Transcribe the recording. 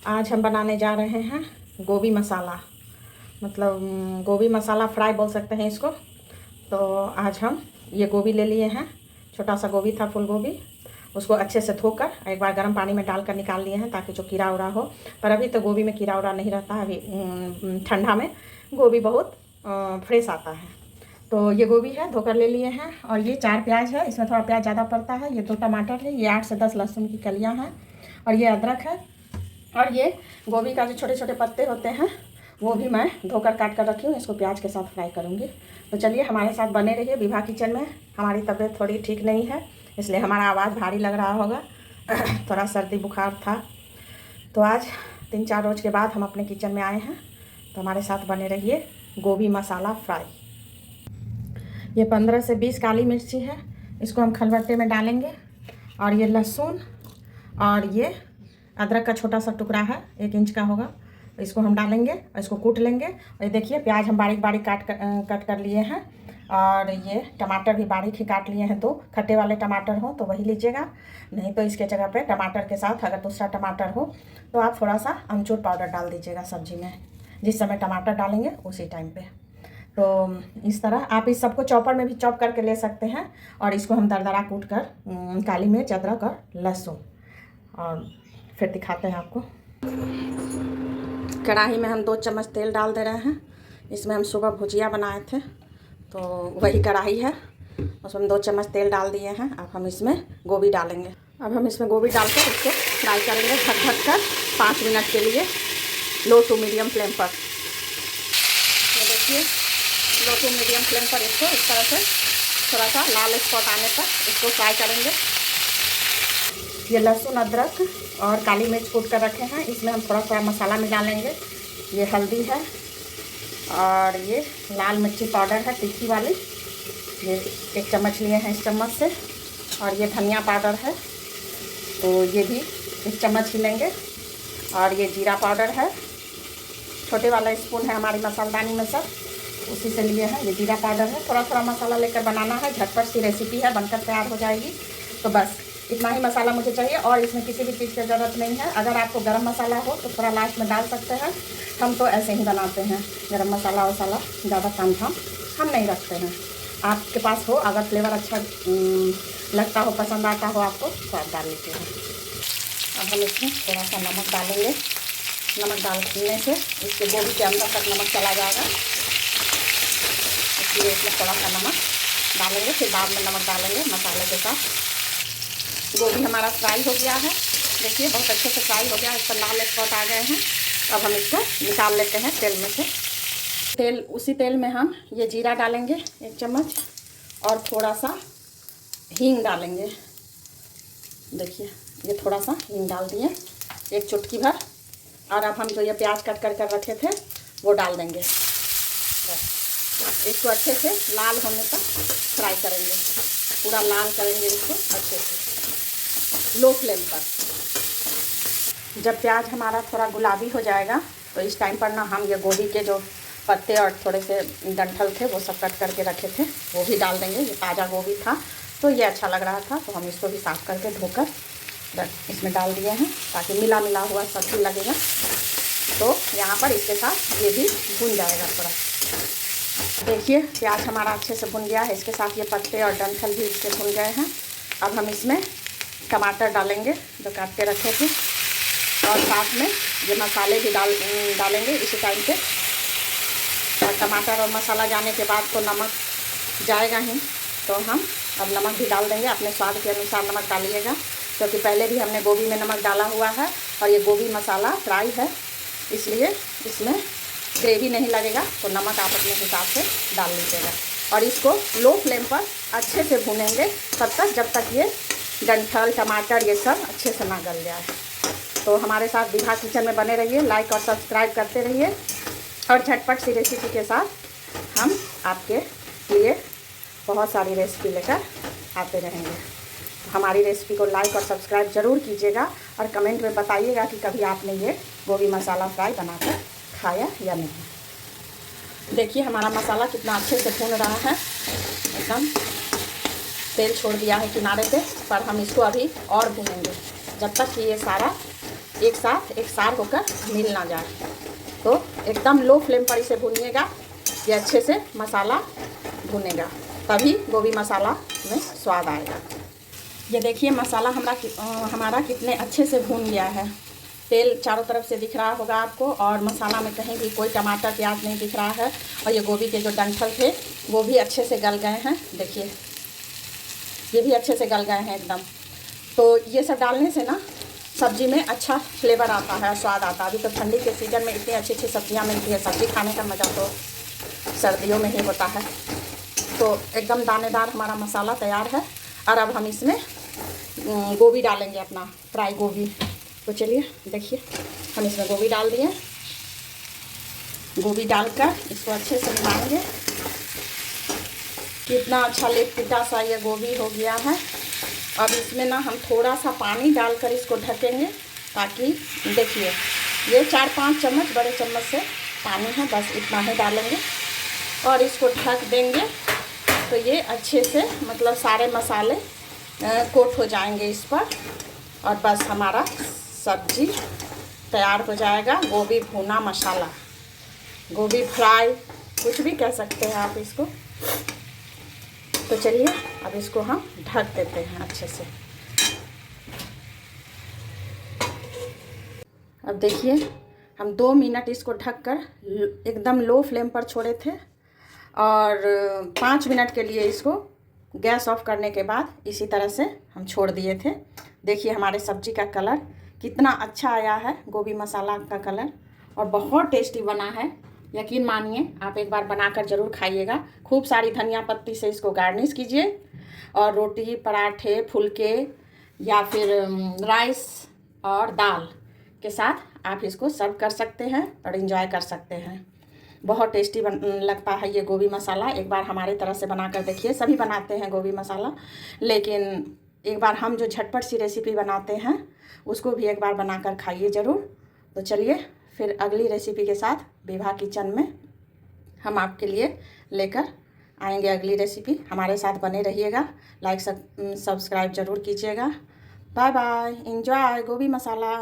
आज हम बनाने जा रहे हैं गोभी मसाला, मतलब गोभी मसाला फ्राई बोल सकते हैं इसको। तो आज हम ये गोभी ले लिए हैं, छोटा सा गोभी था, फूल गोभी। उसको अच्छे से धोकर एक बार गर्म पानी में डालकर निकाल लिए हैं ताकि जो कीड़ा उड़ा हो। पर अभी तो गोभी में कीड़ा उड़ा नहीं रहता है, अभी ठंडा में गोभी बहुत फ्रेश आता है। तो ये गोभी है, धोकर ले लिए हैं। और ये 4 प्याज है, इसमें थोड़ा प्याज ज़्यादा पड़ता है। ये 2 टमाटर है, ये 8 से 10 लहसुन की कलियाँ हैं, और ये अदरक है। और ये गोभी का जो छोटे छोटे पत्ते होते हैं वो भी मैं धोकर काट कर रखी हूँ, इसको प्याज के साथ फ्राई करूँगी। तो चलिए हमारे साथ बने रहिए। विभा किचन में। हमारी तबीयत थोड़ी ठीक नहीं है, इसलिए हमारा आवाज़ भारी लग रहा होगा। थोड़ा सर्दी बुखार था। तो आज 3-4 रोज़ के बाद हम अपने किचन में आए हैं, तो हमारे साथ बने रहिए। गोभी मसाला फ्राई। ये 15 से 20 काली मिर्ची है, इसको हम खलबट्टे में डालेंगे। और ये लहसुन और ये अदरक का छोटा सा टुकड़ा है, 1 इंच का होगा, इसको हम डालेंगे और इसको कूट लेंगे। और ये देखिए प्याज हम बारीक बारीक कट कर लिए हैं। और ये टमाटर भी बारीक ही काट लिए हैं। 2 खट्टे वाले टमाटर हो तो वही लीजिएगा, नहीं तो इसके जगह पे टमाटर के साथ अगर दूसरा टमाटर हो तो आप थोड़ा सा अमचूर पाउडर डाल दीजिएगा सब्जी में, जिस समय टमाटर डालेंगे उसी टाइम पे। तो इस तरह आप इस सबको चॉपर में भी चॉप करके ले सकते हैं। और इसको हम दरदरा कूट कर काली मिर्च, अदरक और लहसुन, और फिर दिखाते हैं आपको। कढ़ाई में हम 2 चम्मच तेल डाल दे रहे हैं। इसमें हम सुबह भुजिया बनाए थे, तो वही कढ़ाई है, उसमें 2 चम्मच तेल डाल दिए हैं। अब हम इसमें गोभी डालेंगे। अब हम इसमें गोभी डालकर इसको फ्राई करेंगे ढक ढक कर 5 मिनट के लिए, लो टू मीडियम फ्लेम पर। ये देखिए, लो टू मीडियम फ्लेम पर इसको इस तरह से थोड़ा सा लाल स्पॉट आने तक इसको फ्राई करेंगे। ये लहसुन, अदरक और काली मिर्च कूट कर रखे हैं, इसमें हम थोड़ा सा मसाला में डालेंगे। ये हल्दी है, और ये लाल मिर्ची पाउडर है तीखी वाली, ये 1 चम्मच लिए हैं इस चम्मच से। और ये धनिया पाउडर है, तो ये भी 1 चम्मच ही लेंगे। और ये जीरा पाउडर है, छोटे वाला स्पून है हमारी मसालदानी में सब, उसी से लिए हैं। ये जीरा पाउडर है। थोड़ा थोड़ा मसाला लेकर बनाना है, झटपट सी रेसिपी है, बनकर तैयार हो जाएगी। तो बस इतना ही मसाला मुझे चाहिए, और इसमें किसी भी चीज़ की ज़रूरत नहीं है। अगर आपको गरम मसाला हो तो थोड़ा लास्ट में डाल सकते हैं, हम तो ऐसे ही बनाते हैं। गरम मसाला वसाला ज़्यादा तामझाम हम नहीं रखते हैं। आपके पास हो, अगर फ्लेवर अच्छा लगता हो, पसंद आता हो आपको, तो आप डाल लीजिए। अब हम इसमें थोड़ा सा नमक डालेंगे। नमक डालने से इसके गोभी के अंदर तक नमक चला जाएगा, इसलिए इसमें थोड़ा सा नमक डालेंगे, फिर बाद में नमक डालेंगे मसाले के साथ। गोभी हमारा फ्राई हो गया है, देखिए बहुत अच्छे से फ्राई हो गया, इस पर लाल स्पॉट आ गए हैं। अब हम इसको निकाल लेते हैं तेल में से। उसी तेल में हम ये जीरा डालेंगे 1 चम्मच, और थोड़ा सा हींग डालेंगे। देखिए ये थोड़ा सा हींग डाल दिए, 1 चुटकी भर। और अब हम जो ये प्याज कट कर रखे थे वो डाल देंगे। बस इसको अच्छे से लाल होने तक फ्राई करेंगे, पूरा लाल करेंगे इसको अच्छे से, लो फ्लेम पर। जब प्याज हमारा थोड़ा गुलाबी हो जाएगा तो इस टाइम पर ना हम ये गोभी के जो पत्ते और थोड़े से डंठल थे वो सब कट करके रखे थे वो भी डाल देंगे। ये ताज़ा गोभी था तो ये अच्छा लग रहा था, तो हम इसको भी साफ़ करके धोकर इसमें डाल दिए हैं, ताकि मिला मिला हुआ सब्जी लगेगा। तो यहाँ पर इसके साथ ये भी भुन जाएगा थोड़ा। देखिए प्याज हमारा अच्छे से भुन गया है, इसके साथ ये पत्ते और डंठल भी इसके भुन गए हैं। अब हम इसमें टमाटर डालेंगे जो काट के रखे थे, और साथ में ये मसाले भी डालेंगे इसी टाइम पे। और टमाटर और मसाला जाने के बाद तो नमक जाएगा ही, तो हम अब नमक भी डाल देंगे। अपने स्वाद के अनुसार नमक डालिएगा, क्योंकि पहले भी हमने गोभी में नमक डाला हुआ है, और ये गोभी मसाला फ्राई है, इसलिए इसमें ग्रेवी नहीं लगेगा, तो नमक आप अपने हिसाब से डाल लीजिएगा। और इसको लो फ्लेम पर अच्छे से भूनेंगे तब तक, जब तक ये डंठल, टमाटर ये सब अच्छे से ना गल जाए। तो हमारे साथ विभा किचन में बने रहिए, लाइक और सब्सक्राइब करते रहिए, और झटपट सी रेसिपी के साथ हम आपके लिए बहुत सारी रेसिपी लेकर आते रहेंगे। तो हमारी रेसिपी को लाइक और सब्सक्राइब ज़रूर कीजिएगा, और कमेंट में बताइएगा कि कभी आपने ये गोभी मसाला फ्राई बनाकर खाया या नहीं। देखिए हमारा मसाला कितना अच्छे से भून रहा है, एकदम तेल छोड़ दिया है किनारे पे, पर हम इसको अभी और भूनेंगे जब तक कि ये सारा एक साथ एक सार होकर मिल ना जाए। तो एकदम लो फ्लेम पर इसे भूनिएगा, ये अच्छे से मसाला भुनेगा, तभी गोभी मसाला में स्वाद आएगा। ये देखिए मसाला हमारा कितने अच्छे से भून गया है। तेल चारों तरफ से दिख रहा होगा आपको, और मसाला में कहीं भी कोई टमाटर प्याज नहीं दिख रहा है। और ये गोभी के जो डंठल थे वो भी अच्छे से गल गए हैं। देखिए ये भी अच्छे से गल गए हैं एकदम। तो ये सब डालने से ना सब्ज़ी में अच्छा फ्लेवर आता है, स्वाद आता है। अभी तो ठंडी के सीज़न में इतनी अच्छी अच्छी सब्जियां मिलती है, सब्ज़ी खाने का मज़ा तो सर्दियों में ही होता है। तो एकदम दानेदार हमारा मसाला तैयार है। और अब हम इसमें गोभी डालेंगे, अपना फ्राई गोभी। तो चलिए देखिए, हम इसमें गोभी डाल दिए। गोभी डालकर इसको अच्छे से मिलाएंगे। कितना अच्छा लेपटा सा ये गोभी हो गया है। अब इसमें ना हम थोड़ा सा पानी डालकर इसको ढकेंगे, ताकि देखिए ये 4-5 चम्मच बड़े चम्मच से पानी है, बस इतना ही डालेंगे और इसको ढक देंगे। तो ये अच्छे से मतलब सारे मसाले कोट हो जाएंगे इस पर, और बस हमारा सब्जी तैयार हो जाएगा। गोभी भुना मसाला, गोभी फ्राई, कुछ भी कह सकते हैं आप इसको। तो चलिए अब इसको हम ढक देते हैं अच्छे से। अब देखिए हम 2 मिनट इसको ढककर एकदम लो फ्लेम पर छोड़े थे, और 5 मिनट के लिए इसको गैस ऑफ करने के बाद इसी तरह से हम छोड़ दिए थे। देखिए हमारे सब्जी का कलर कितना अच्छा आया है, गोभी मसाला का कलर, और बहुत टेस्टी बना है। यकीन मानिए, आप एक बार बनाकर ज़रूर खाइएगा। खूब सारी धनिया पत्ती से इसको गार्निश कीजिए, और रोटी, पराठे, फुलके या फिर राइस और दाल के साथ आप इसको सर्व कर सकते हैं और एंजॉय कर सकते हैं। बहुत टेस्टी लगता है ये गोभी मसाला। एक बार हमारे तरह से बनाकर देखिए। सभी बनाते हैं गोभी मसाला, लेकिन एक बार हम जो झटपट सी रेसिपी बनाते हैं उसको भी एक बार बनाकर खाइए ज़रूर। तो चलिए फिर अगली रेसिपी के साथ विभा किचन में हम आपके लिए लेकर आएंगे अगली रेसिपी। हमारे साथ बने रहिएगा, लाइक सब्सक्राइब ज़रूर कीजिएगा। बाय बाय, एंजॉय गोभी मसाला।